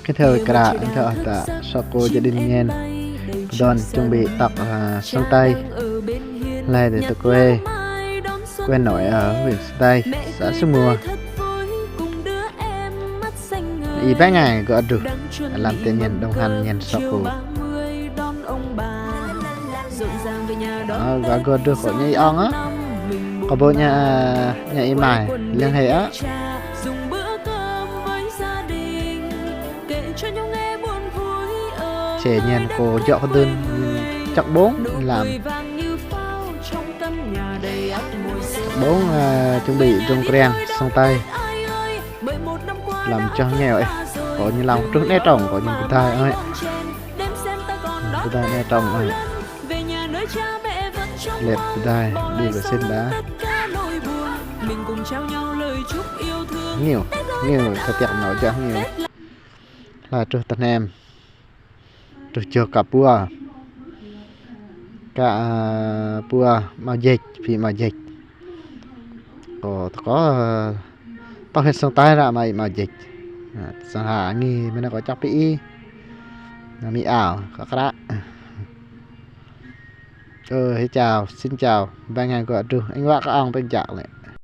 cái thời cả anh thợ ta so cô gia đình nhen đòn chuẩn bị tập sông Tây này để tôi quê quen nổi ở huyện Sơn Tây xã Sông Mùa ý bác ngày gọi được làm tiền nhận đồng hành nhận so cô gọi được của nhây on á có bộ nhà em mài liên hệ á trẻ nhận cô dọ đơn chọn bốn làm bốn chuẩn bị trong kren sông Tây làm cho nghèo ấy có như lòng trước nét trồng có những tai ơi tai nét trồng ơi lẹp tai đi vào xin đá nhiều thật chậm nói cho nhiều là trước tân em trước chưa cả bùa cả bùa màu dịch vì màu dịch có tao hết sông Tây ra màu dịch sang hà nghi mới nó có chọc bị mỹ ảo có cái đó. Chào xin chào ba ngày gọi được anh bác các ông bên chào này.